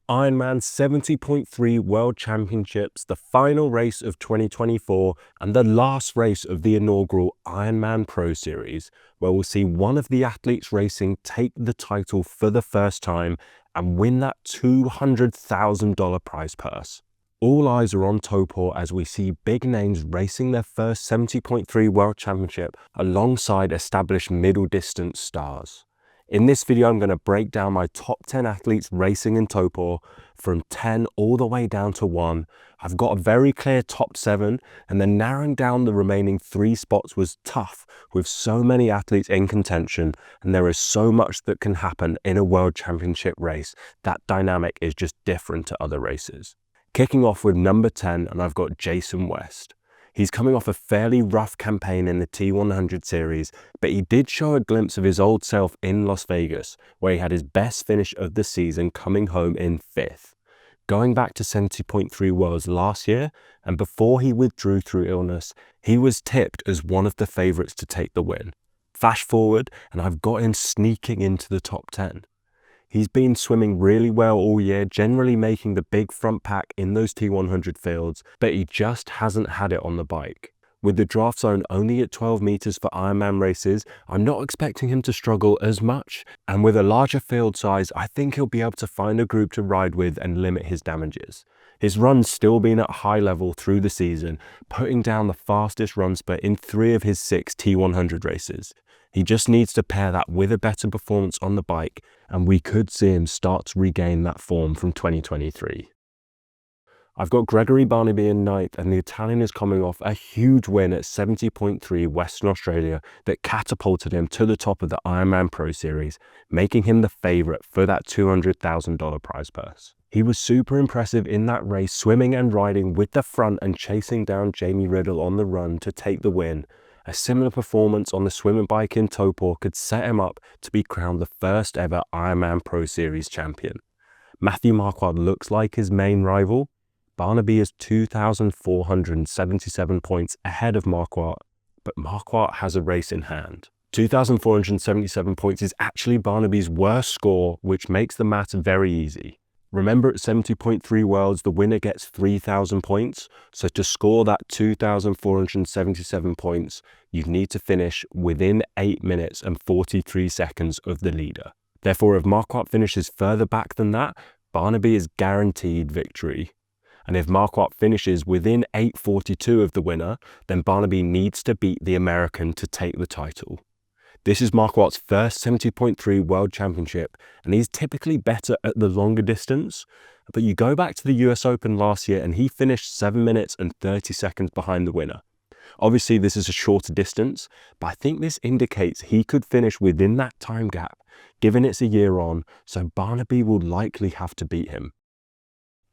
Ironman 70.3 World Championships, the final race of 2024 and the last race of the inaugural Ironman Pro Series, where we'll see one of the athletes racing take the title for the first time and win that $200,000 prize purse. All eyes are on Taupo as we see big names racing their first 70.3 World Championship alongside established middle distance stars. In this video, I'm going to break down my top 10 athletes racing in Taupo from 10 all the way down to 1. I've got a very clear top 7, and then narrowing down the remaining 3 spots was tough with so many athletes in contention, and there is so much that can happen in a World Championship race. That dynamic is just different to other races. Kicking off with number 10, and I've got Jason West. He's coming off a fairly rough campaign in the T100 series, but he did show a glimpse of his old self in Las Vegas, where he had his best finish of the season coming home in 5th. Going back to 70.3 Worlds last year, and before he withdrew through illness, he was tipped as one of the favourites to take the win. Flash forward, and I've got him sneaking into the top 10. He's been swimming really well all year, generally making the big front pack in those T100 fields, but he just hasn't had it on the bike. With the draft zone only at 12 meters for Ironman races, I'm not expecting him to struggle as much, and with a larger field size, I think he'll be able to find a group to ride with and limit his damages. His run's still been at high level through the season, putting down the fastest run split in 3 of his 6 T100 races. He just needs to pair that with a better performance on the bike, and we could see him start to regain that form from 2023. I've got Gregory Barnaby in 9th, and the Italian is coming off a huge win at 70.3 Western Australia that catapulted him to the top of the Ironman Pro Series, making him the favourite for that $200,000 prize purse. He was super impressive in that race, swimming and riding with the front and chasing down Jamie Riddle on the run to take the win. A similar performance on the swim and bike in Taupo could set him up to be crowned the first ever Ironman Pro Series champion. Matthew Marquardt looks like his main rival. Barnaby is 2,477 points ahead of Marquardt, but Marquardt has a race in hand. 2,477 points is actually Barnaby's worst score, which makes the math very easy. Remember, at 70.3 Worlds, the winner gets 3,000 points. So to score that 2,477 points, you need to finish within 8 minutes and 43 seconds of the leader. Therefore, if Marquardt finishes further back than that, Barnaby is guaranteed victory. And if Marquardt finishes within 8:42 of the winner, then Barnaby needs to beat the American to take the title. This is Marquardt's first 70.3 World Championship, and he's typically better at the longer distance. But you go back to the US Open last year and he finished 7 minutes and 30 seconds behind the winner. Obviously this is a shorter distance, but I think this indicates he could finish within that time gap, given it's a year on, so Barnaby will likely have to beat him.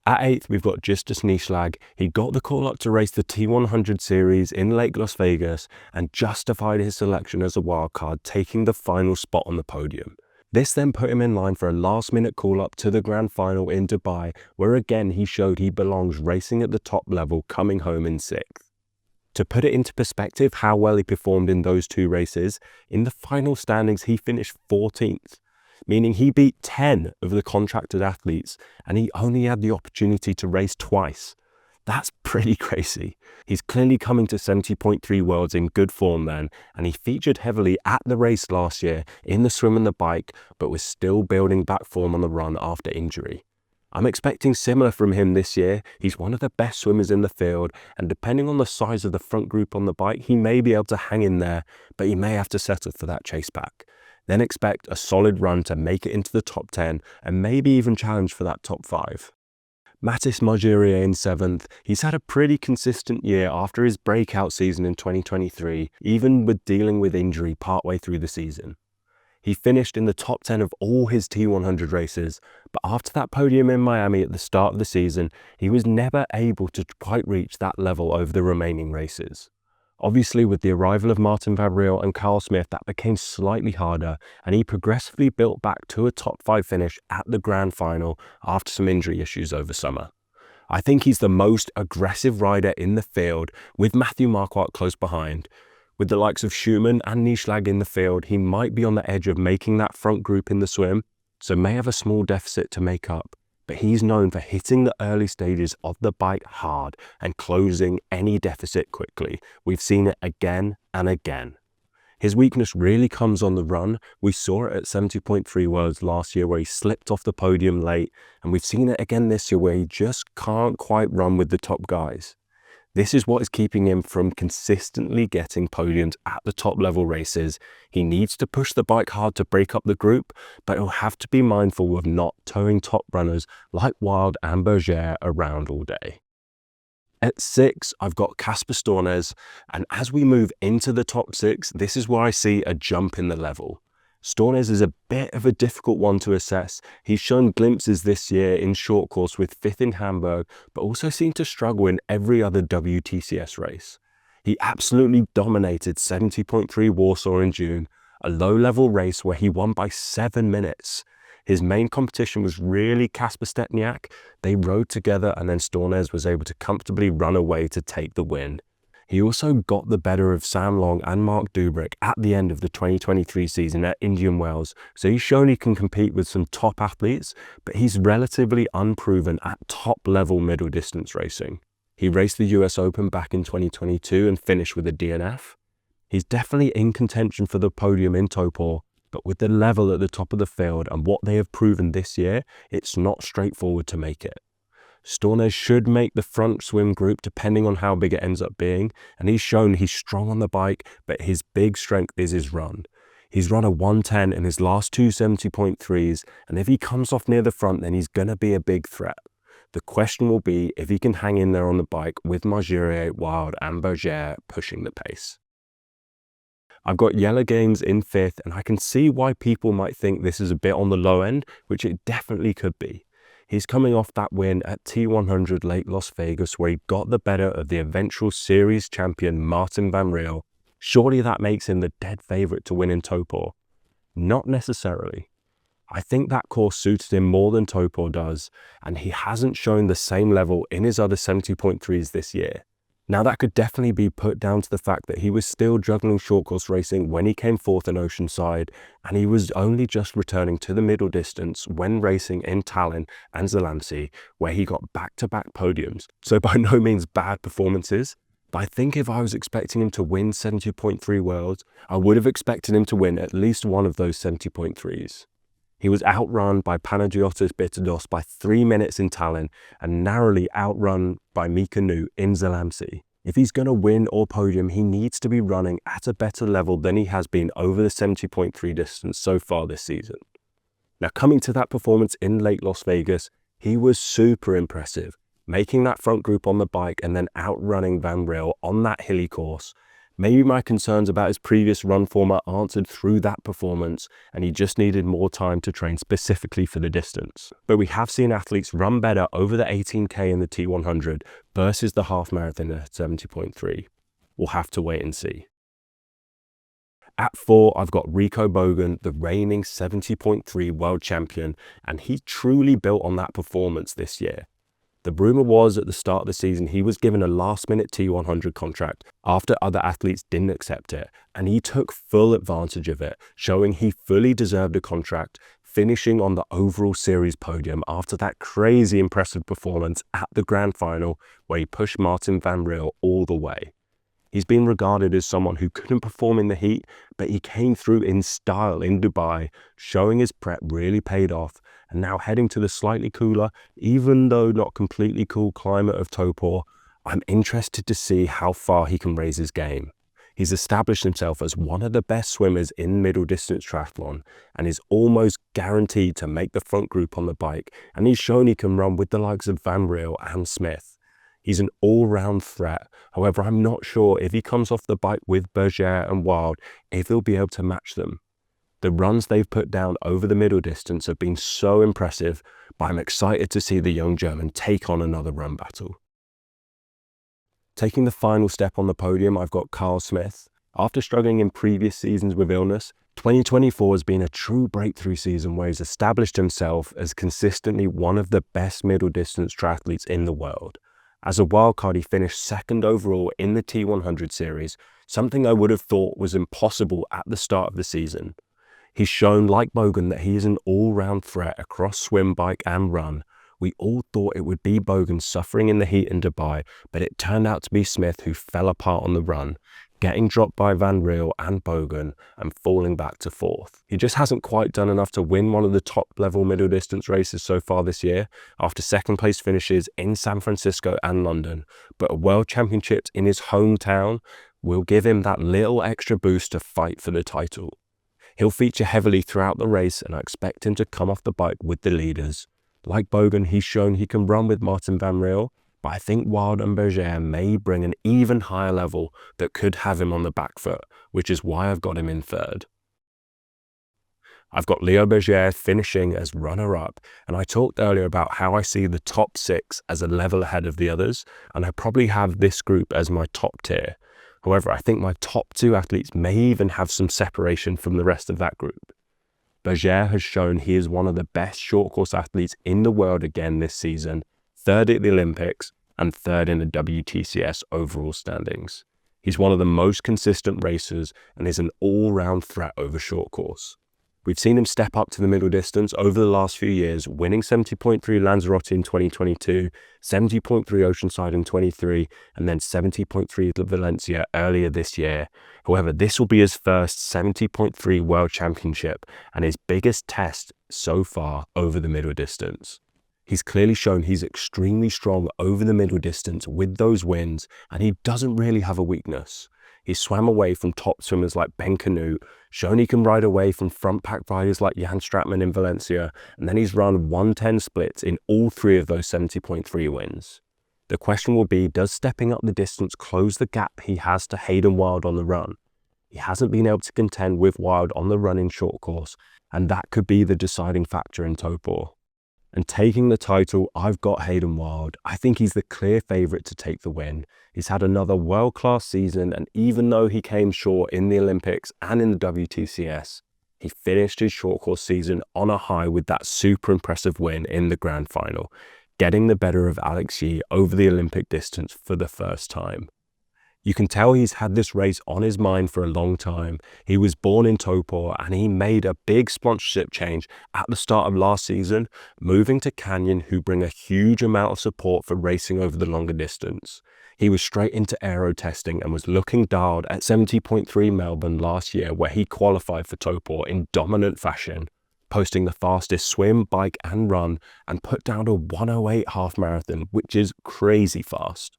At 8th, we've got Justus Nieschlag. He got the call up to race the T100 series in Lake Las Vegas and justified his selection as a wildcard, taking the final spot on the podium. This then put him in line for a last-minute call up to the grand final in Dubai, where again he showed he belongs racing at the top level, coming home in 6th. To put it into perspective how well he performed in those 2 races, in the final standings he finished 14th. Meaning he beat 10 of the contracted athletes, and he only had the opportunity to race twice. That's pretty crazy. He's clearly coming to 70.3 Worlds in good form then, and he featured heavily at the race last year in the swim and the bike, but was still building back form on the run after injury. I'm expecting similar from him this year. He's one of the best swimmers in the field, and depending on the size of the front group on the bike, he may be able to hang in there, but he may have to settle for that chase back. Then expect a solid run to make it into the top 10 and maybe even challenge for that top 5. Mattis Margirier in 7th. He's had a pretty consistent year after his breakout season in 2023, even with dealing with injury partway through the season. He finished in the top 10 of all his T100 races, but after that podium in Miami at the start of the season, he was never able to quite reach that level over the remaining races. Obviously, with the arrival of Martin Fabrial and Carl Smith, that became slightly harder, and he progressively built back to a top 5 finish at the grand final after some injury issues over summer. I think he's the most aggressive rider in the field, with Matthew Marquardt close behind. With the likes of Schumann and Nieschlag in the field, he might be on the edge of making that front group in the swim, so may have a small deficit to make up. but he's known for hitting the early stages of the bike hard and closing any deficit quickly. We've seen it again and again. His weakness really comes on the run. We saw it at 70.3 Worlds last year where he slipped off the podium late, and we've seen it again this year where he just can't quite run with the top guys. This is what is keeping him from consistently getting podiums at the top level races. He needs to push the bike hard to break up the group, but he'll have to be mindful of not towing top runners like Wilde and Bergere around all day. At 6, I've got Casper Stornes, and as we move into the top 6, this is where I see a jump in the level. Stornes is a bit of a difficult one to assess. He's shown glimpses this year in short course with 5th in Hamburg, but also seemed to struggle in every other WTCS race. He absolutely dominated 70.3 Warsaw in June, a low-level race where he won by 7 minutes. His main competition was really Casper Stornes. They rode together and then Stornes was able to comfortably run away to take the win. He also got the better of Sam Long and Mark Dubrick at the end of the 2023 season at Indian Wells, so he's shown he can compete with some top athletes, but he's relatively unproven at top-level middle distance racing. He raced the US Open back in 2022 and finished with a DNF. He's definitely in contention for the podium in Taupo, but with the level at the top of the field and what they have proven this year, it's not straightforward to make it. Stornes should make the front swim group depending on how big it ends up being, and he's shown he's strong on the bike, but his big strength is his run. He's run a 110 in his last 2 70.3s, and if he comes off near the front, then he's going to be a big threat. The question will be if he can hang in there on the bike with Margirier, Wilde and Bergere pushing the pace. I've got Yello Games in 5th, and I can see why people might think this is a bit on the low end, which it definitely could be. He's coming off that win at T100 Lake Las Vegas where he got the better of the eventual series champion Martin van Riel. Surely that makes him the dead favourite to win in Taupo. Not necessarily. I think that course suited him more than Taupo does, and he hasn't shown the same level in his other 70.3s this year. Now that could definitely be put down to the fact that he was still juggling short course racing when he came 4th in Oceanside, and he was only just returning to the middle distance when racing in Tallinn and Zalăuș, where he got back-to-back podiums. So by no means bad performances, but I think if I was expecting him to win 70.3 Worlds, I would have expected him to win at least one of those 70.3s. He was outrun by Panagiotis Bitados by 3 minutes in Tallinn and narrowly outrun by Mika Nu in Zalăuș. If he's going to win or podium, he needs to be running at a better level than he has been over the 70.3 distance so far this season. Now coming to that performance in Lake Las Vegas, he was super impressive, making that front group on the bike and then outrunning Van Riel on that hilly course. Maybe my concerns about his previous run form are answered through that performance and he just needed more time to train specifically for the distance. But we have seen athletes run better over the 18K in the T100 versus the half marathon at 70.3. We'll have to wait and see. At 4, I've got Rico Bogen, the reigning 70.3 world champion, and he truly built on that performance this year. The rumour was at the start of the season he was given a last-minute T100 contract after other athletes didn't accept it, and he took full advantage of it, showing he fully deserved a contract, finishing on the overall series podium after that crazy impressive performance at the grand final where he pushed Martin van Riel all the way. He's been regarded as someone who couldn't perform in the heat, but he came through in style in Dubai, showing his prep really paid off, and now heading to the slightly cooler, even though not completely cool climate of Taupo, I'm interested to see how far he can raise his game. He's established himself as one of the best swimmers in middle distance triathlon and is almost guaranteed to make the front group on the bike, and he's shown he can run with the likes of Van Riel and Smith. He's an all-round threat. However, I'm not sure if he comes off the bike with Bergere and Wilde, if he'll be able to match them. The runs they've put down over the middle distance have been so impressive, but I'm excited to see the young German take on another run battle. Taking the final step on the podium, I've got Carl Smith. After struggling in previous seasons with illness, 2024 has been a true breakthrough season where he's established himself as consistently one of the best middle distance triathletes in the world. As a wildcard, he finished 2nd overall in the T100 series, something I would have thought was impossible at the start of the season. He's shown, like Bogen, that he is an all-round threat across swim, bike and run. We all thought it would be Bogen suffering in the heat in Dubai, but it turned out to be Smith who fell apart on the run, getting dropped by Van Riel and Bogen and falling back to 4th. He just hasn't quite done enough to win one of the top level middle distance races so far this year, after second place finishes in San Francisco and London, but a World Championships in his hometown will give him that little extra boost to fight for the title. He'll feature heavily throughout the race, and I expect him to come off the bike with the leaders. Like Bogen, he's shown he can run with Martin Van Riel, but I think Wilde and Bergere may bring an even higher level that could have him on the back foot, which is why I've got him in 3rd. I've got Leo Bergere finishing as runner-up, and I talked earlier about how I see the top 6 as a level ahead of the others, and I probably have this group as my top tier. However, I think my top 2 athletes may even have some separation from the rest of that group. Bergere has shown he is one of the best short course athletes in the world again this season, 3rd at the Olympics and 3rd in the WTCS overall standings. He's one of the most consistent racers and is an all-round threat over short course. We've seen him step up to the middle distance over the last few years, winning 70.3 Lanzarote in 2022, 70.3 Oceanside in 23, and then 70.3 Valencia earlier this year. However, this will be his first 70.3 World Championship and his biggest test so far over the middle distance. He's clearly shown he's extremely strong over the middle distance with those wins, and he doesn't really have a weakness. He swam away from top swimmers like Ben Canute, shown he can ride away from front pack riders like Jan Stratman in Valencia, and then he's run 110 splits in all 3 of those 70.3 wins. The question will be, does stepping up the distance close the gap he has to Hayden Wilde on the run? He hasn't been able to contend with Wilde on the run in short course, and that could be the deciding factor in Taupo. And taking the title, I've got Hayden Wilde. I think he's the clear favourite to take the win. He's had another world-class season, and even though he came short in the Olympics and in the WTCS, he finished his short course season on a high with that super impressive win in the grand final, getting the better of Alex Yee over the Olympic distance for the first time. You can tell he's had this race on his mind for a long time. He was born in Taupo and he made a big sponsorship change at the start of last season, moving to Canyon, who bring a huge amount of support for racing over the longer distance. He was straight into aero testing and was looking dialed at 70.3 Melbourne last year, where he qualified for Taupo in dominant fashion, posting the fastest swim, bike and run, and put down a 1:08 half marathon, which is crazy fast.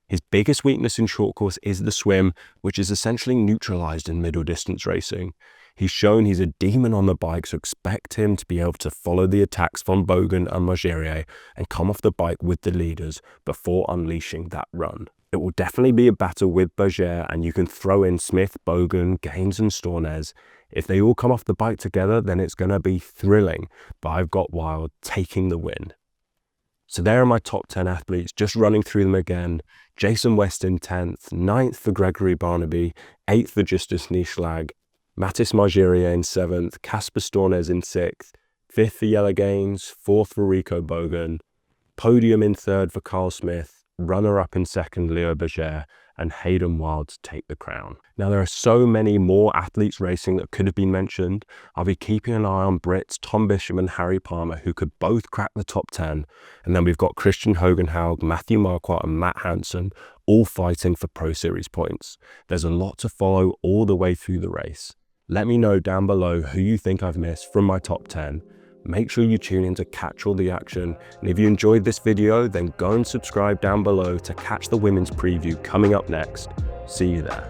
His biggest weakness in short course is the swim, which is essentially neutralized in middle distance racing. He's shown he's a demon on the bike, so expect him to be able to follow the attacks from Bogen and Margirier and come off the bike with the leaders before unleashing that run. It will definitely be a battle with Bergere, and you can throw in Smith, Bogen, Gaines and Stornes. If they all come off the bike together, then it's going to be thrilling, but I've got Wilde taking the win. So there are my top 10 athletes, just running through them again. Jason West in 10th, 9th for Gregory Barnaby, 8th for Justus Nieschlag, Mattis Margirier in 7th, Casper Stornes in 6th, 5th for Yello Gaines, 4th for Rico Bogen, podium in 3rd for Carl Smith, runner-up in 2nd Leo Bergere, and Hayden Wilde to take the crown. Now there are so many more athletes racing that could have been mentioned. I'll be keeping an eye on Brits Tom Bishop and Harry Palmer, who could both crack the top 10. And then we've got Christian Hogenhaug, Matthew Marquardt and Matt Hansen, all fighting for Pro Series points. There's a lot to follow all the way through the race. Let me know down below who you think I've missed from my top 10. Make sure you tune in to catch all the action, and if you enjoyed this video, then go and subscribe down below to catch the women's preview coming up next. See you there.